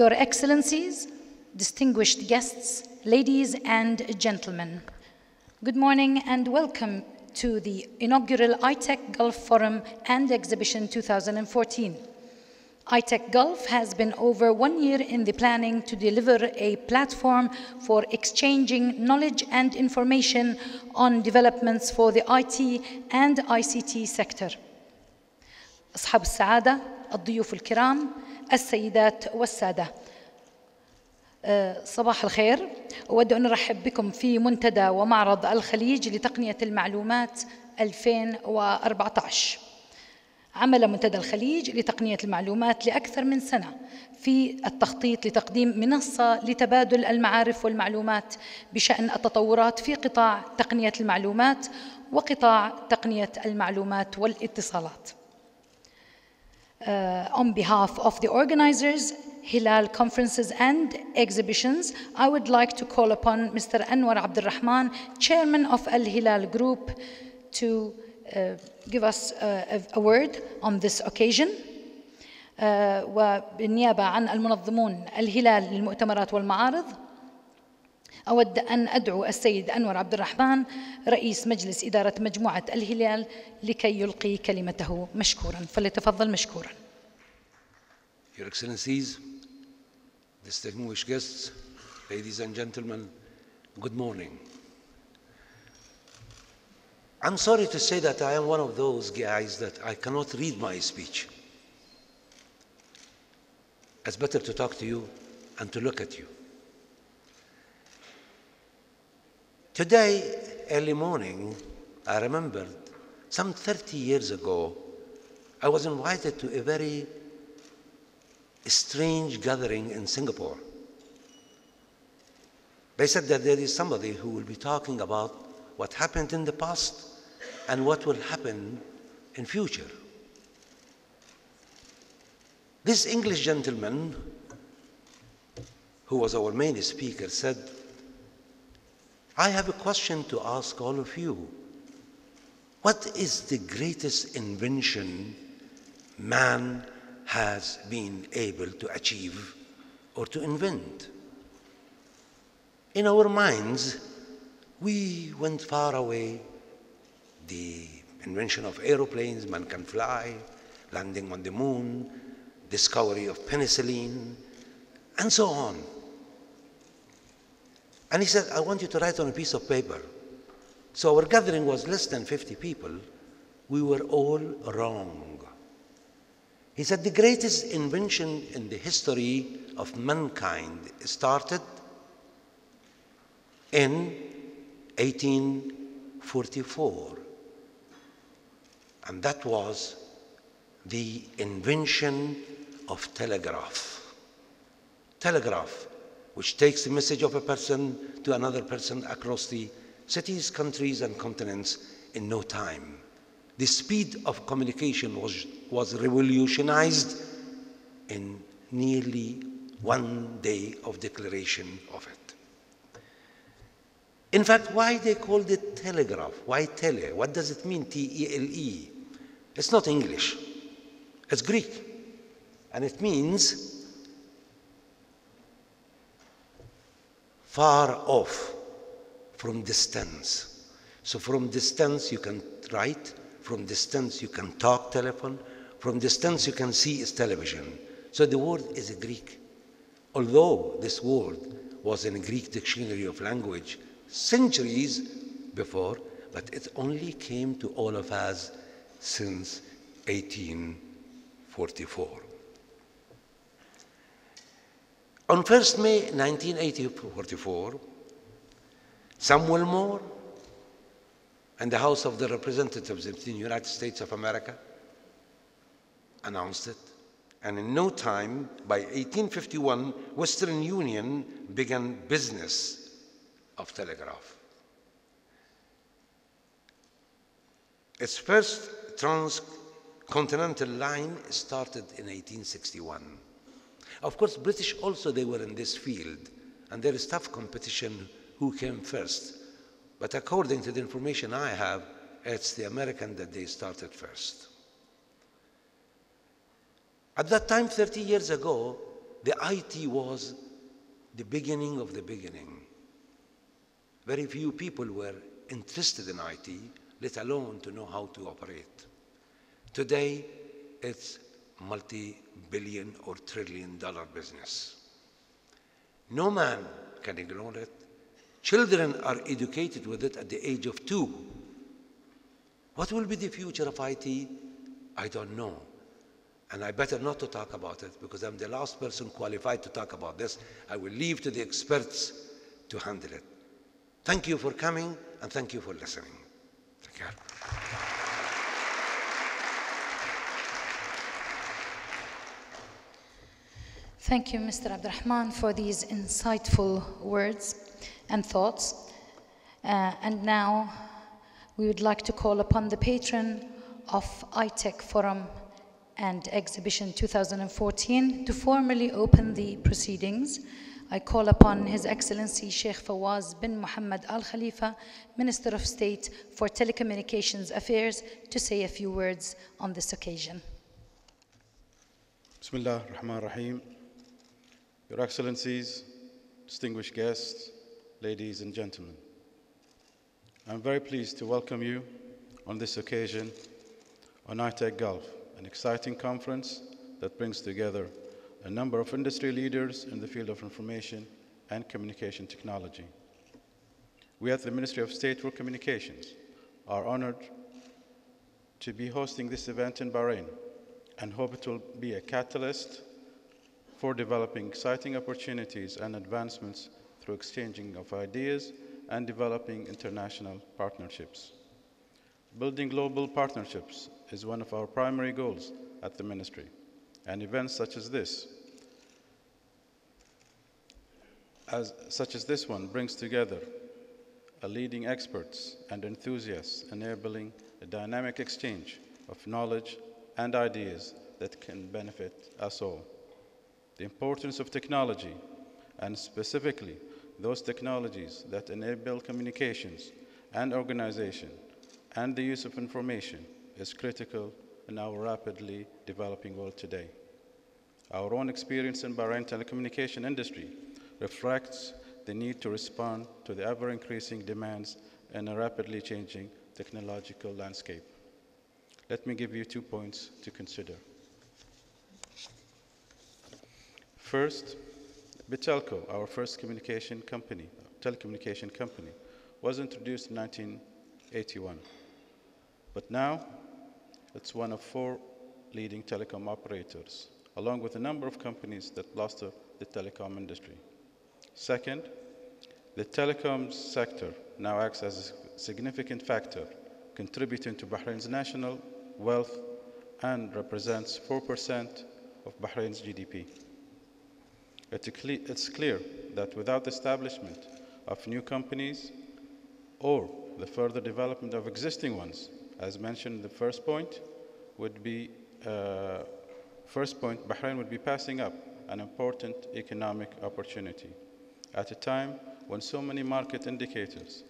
Your Excellencies, distinguished guests, ladies and gentlemen, good morning and welcome to the inaugural iTECH Gulf Forum and Exhibition 2014. iTECH Gulf has been over 1 year in the planning to deliver a platform for exchanging knowledge and information on developments for the IT and ICT sector. أصحاب السعادة، الضيوف الكرام، السيدات والسادة، صباح الخير. أود أن أرحب بكم في منتدى ومعرض الخليج لتقنية المعلومات 2014. عمل منتدى الخليج لتقنية المعلومات لأكثر من سنة في التخطيط لتقديم منصة لتبادل المعارف والمعلومات بشأن التطورات في قطاع تقنية المعلومات وقطاع تقنية المعلومات والاتصالات. On behalf of the organizers, Hilal Conferences and Exhibitions, I would like to call upon Mr. Anwar Abdulrahman, Chairman of Al Hilal Group, to give us a word on this occasion. وبالنيابة عن المنظمون الهلال للمؤتمرات والمعارض، أود أن أدعو السيد أنور عبد الرحمن رئيس مجلس إدارة مجموعة الهلال لكي يلقي كلمته مشكورا، فليتفضل مشكورا. Your Excellencies, distinguished guests, ladies and gentlemen, good morning. I'm sorry to say that I am one of those guys that I cannot read my speech. It's better to talk to you and to look at you. Today, early morning, I remembered some 30 years ago, I was invited to a very strange gathering in Singapore. They said that there is somebody who will be talking about what happened in the past and what will happen in future. This English gentleman, who was our main speaker, said, I have a question to ask all of you. What is the greatest invention man has been able to achieve or to invent? In our minds, we went far away. The invention of aeroplanes, man can fly, landing on the moon, discovery of penicillin, and so on. And he said, I want you to write on a piece of paper. So our gathering was less than 50 people. We were all wrong. He said, the greatest invention in the history of mankind started in 1844. And that was the invention of telegraph. Telegraph, which takes the message of a person to another person across the cities, countries, and continents in no time. The speed of communication was revolutionized in nearly 1 day of declaration of it. In fact, why they called it telegraph? Why tele? What does it mean, T-E-L-E? It's not English. It's Greek. And it means far off, from distance. So from distance you can write, from distance you can talk telephone, from distance you can see is television. So the word is a Greek. Although this word was in a Greek dictionary of language centuries before, but it only came to all of us since 1844. On 1st May 1944, Samuel Moore and the House of the Representatives of the United States of America announced it. And in no time, by 1851, Western Union began business of telegraph. Its first transcontinental line started in 1861. Of course, British also, they were in this field, and there is tough competition who came first. But according to the information I have, it's the American that they started first. At that time, 30 years ago, the IT was the beginning of the beginning. Very few people were interested in IT, let alone to know how to operate. Today, it's multi-billion or trillion-dollar business. No man can ignore it. Children are educated with it at the age of 2. What will be the future of IT? I don't know. And I better not to talk about it because I'm the last person qualified to talk about this. I will leave to the experts to handle it. Thank you for coming and thank you for listening. Take care. Thank you, Mr. Abdurrahman, for these insightful words and thoughts. And now we would like to call upon the patron of iTECH Forum and Exhibition 2014 to formally open the proceedings. I call upon His Excellency Sheikh Fawaz bin Muhammad Al Khalifa, Minister of State for Telecommunications Affairs, to say a few words on this occasion. Bismillah ar-Rahman ar-Rahim. Your Excellencies, distinguished guests, ladies and gentlemen. I'm very pleased to welcome you on this occasion on iTECH Gulf, an exciting conference that brings together a number of industry leaders in the field of information and communication technology. We at the Ministry of State for Communications are honored to be hosting this event in Bahrain and hope it will be a catalyst for developing exciting opportunities and advancements through exchanging of ideas and developing international partnerships. Building global partnerships is one of our primary goals at the Ministry, and events such as this one brings together leading experts and enthusiasts, enabling a dynamic exchange of knowledge and ideas that can benefit us all. The importance of technology, and specifically those technologies that enable communications and organization and the use of information, is critical in our rapidly developing world today. Our own experience in Bahrain telecommunication industry reflects the need to respond to the ever-increasing demands in a rapidly changing technological landscape. Let me give you 2 points to consider. First, Bitelco, our first telecommunication company, was introduced in 1981. But now, it's one of 4 leading telecom operators, along with a number of companies that bolster the telecom industry. Second, the telecoms sector now acts as a significant factor, contributing to Bahrain's national wealth and represents 4% of Bahrain's GDP. It's clear that without the establishment of new companies or the further development of existing ones, as mentioned in the first point, Bahrain would be passing up an important economic opportunity. At a time when so many market indicators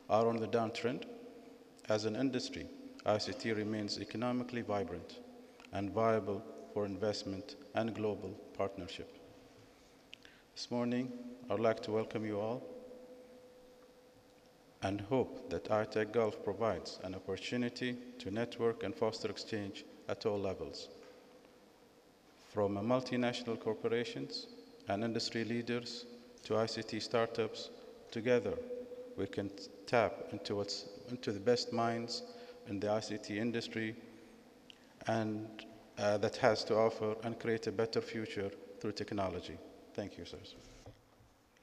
are on the downtrend, as an industry, ICT remains economically vibrant and viable for investment and global partnership. This morning, I would like to welcome you all and hope that iTECH Gulf provides an opportunity to network and foster exchange at all levels. From multinational corporations and industry leaders to ICT startups, together we can tap into the best minds in the ICT industry and that has to offer and create a better future through technology. Thank you, sirs.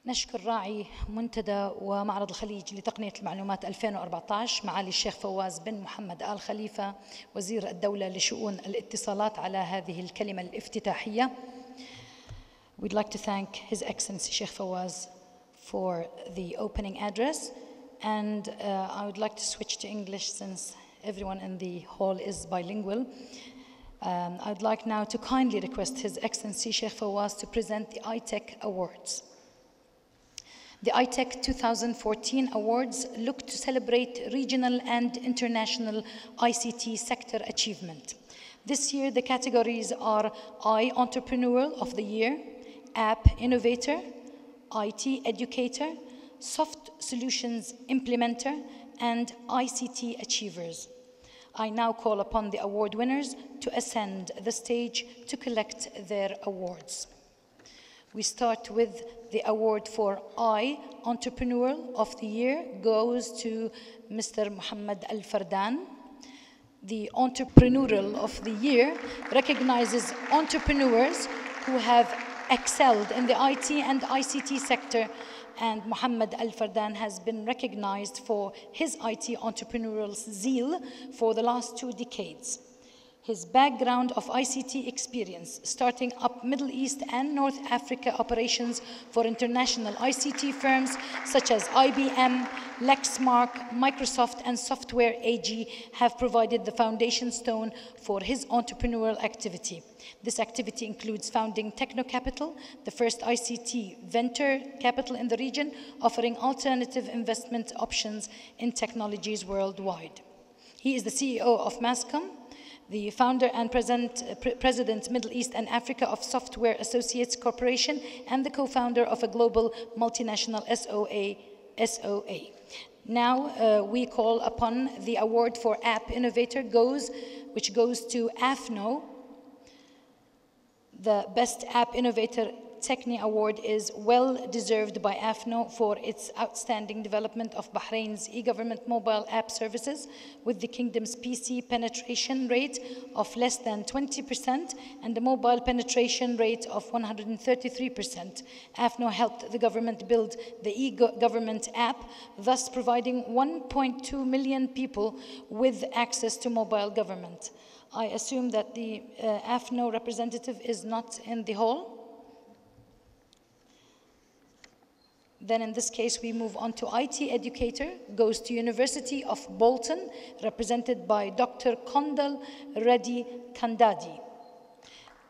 نشكر راعي منتدى ومعرض الخليج لتقنية المعلومات 2014 معالي الشيخ فواز بن محمد آل خليفة وزير الدولة لشؤون الاتصالات على هذه الكلمة الافتتاحية. We'd like to thank His Excellency Sheikh Fawaz for the opening address, and I would like to switch to English since everyone in the hall is bilingual. I would like now to kindly request His Excellency Sheikh Fawaz to present the iTECH Awards. The iTECH 2014 Awards look to celebrate regional and international ICT sector achievement. This year, the categories are I Entrepreneur of the Year, App Innovator, IT Educator, Soft Solutions Implementer, and ICT Achievers. I now call upon the award winners to ascend the stage to collect their awards. We start with the award for I, Entrepreneur of the Year, goes to Mr. Muhammad Al-Fardan. The Entrepreneurial of the Year recognizes entrepreneurs who have excelled in the IT and ICT sector, and Muhammad Al-Fardan has been recognized for his IT entrepreneurial zeal for the last 2 decades. His background of ICT experience, starting up Middle East and North Africa operations for international ICT firms such as IBM, Lexmark, Microsoft, and Software AG, have provided the foundation stone for his entrepreneurial activity. This activity includes founding Techno Capital, the first ICT venture capital in the region, offering alternative investment options in technologies worldwide. He is the CEO of Mascom, the founder and president Middle East and Africa of Software Associates Corporation, and the co-founder of a global multinational SOA. Now we call upon the award for App Innovator, which goes to AFNO. The Best App Innovator Techni Award is well deserved by AFNO for its outstanding development of Bahrain's e-government mobile app services, with the kingdom's PC penetration rate of less than 20% and a mobile penetration rate of 133%. AFNO helped the government build the e-government app, thus providing 1.2 million people with access to mobile government. I assume that the AFNO representative is not in the hall. Then in this case, we move on to IT Educator, goes to University of Bolton, represented by Dr. Kondal Reddy Kandadi.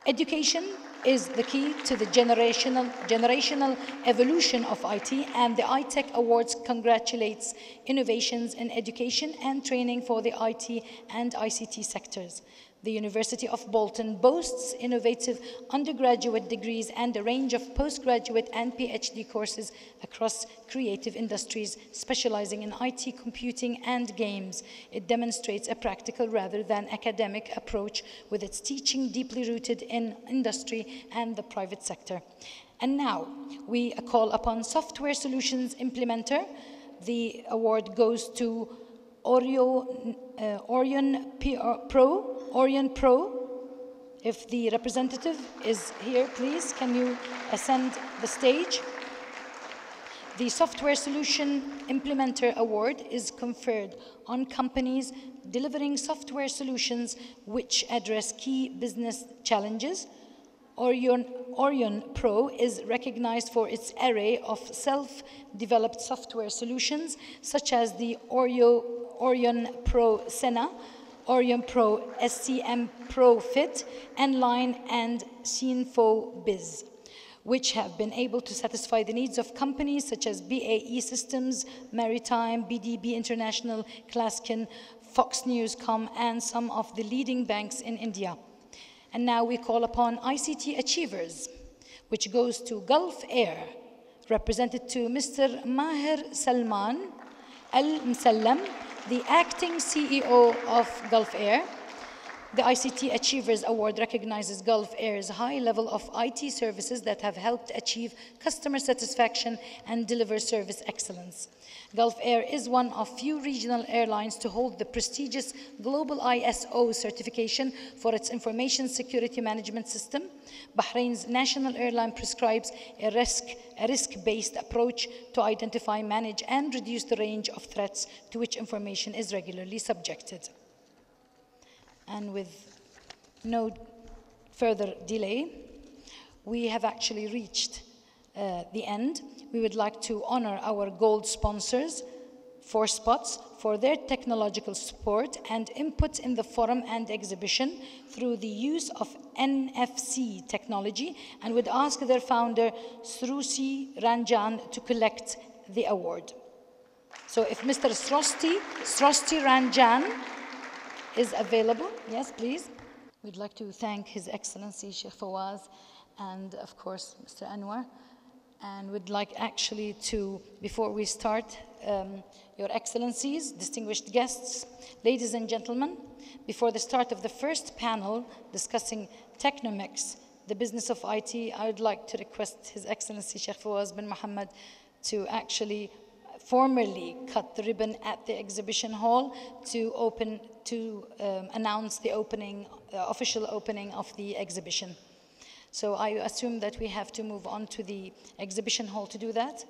Education is the key to the generational evolution of IT, and the iTECH Awards congratulates innovations in education and training for the IT and ICT sectors. The University of Bolton boasts innovative undergraduate degrees and a range of postgraduate and PhD courses across creative industries, specializing in IT, computing, and games. It demonstrates a practical rather than academic approach, with its teaching deeply rooted in industry and the private sector. And now we call upon Software Solutions Implementer. The award goes to Orion Pro. If the representative is here, please, can you ascend the stage? The Software Solution Implementer Award is conferred on companies delivering software solutions which address key business challenges. Orion Pro is recognized for its array of self-developed software solutions, such as the Orion Pro Sena, Orion Pro SCM Pro Fit, Nline, and Sinfo Biz, which have been able to satisfy the needs of companies such as BAE Systems, Maritime, BDB International, Claskin, Fox Newscom, and some of the leading banks in India. And now we call upon ICT Achievers, which goes to Gulf Air, represented to Mr. Maher Salman Al-Msallam, the acting CEO of Gulf Air. The ICT Achievers Award recognizes Gulf Air's high level of IT services that have helped achieve customer satisfaction and deliver service excellence. Gulf Air is one of few regional airlines to hold the prestigious global ISO certification for its information security management system. Bahrain's national airline prescribes a risk-based approach to identify, manage, and reduce the range of threats to which information is regularly subjected. And with no further delay, we have actually reached the end. We would like to honor our gold sponsors, 4Spots, for their technological support and input in the forum and exhibition through the use of NFC technology, and would ask their founder, Srusi Ranjan, to collect the award. So if Mr. Srosti Ranjan is available, yes, please. We'd like to thank His Excellency Sheikh Fawaz and of course, Mr. Anwar. And we'd like actually to, before we start, Your Excellencies, distinguished guests, ladies and gentlemen, before the start of the first panel discussing Technomix, the business of IT, I would like to request His Excellency Sheikh Fawaz bin Mohammed to actually formally cut the ribbon at the exhibition hall to announce the opening, official opening of the exhibition. So I assume that we have to move on to the exhibition hall to do that.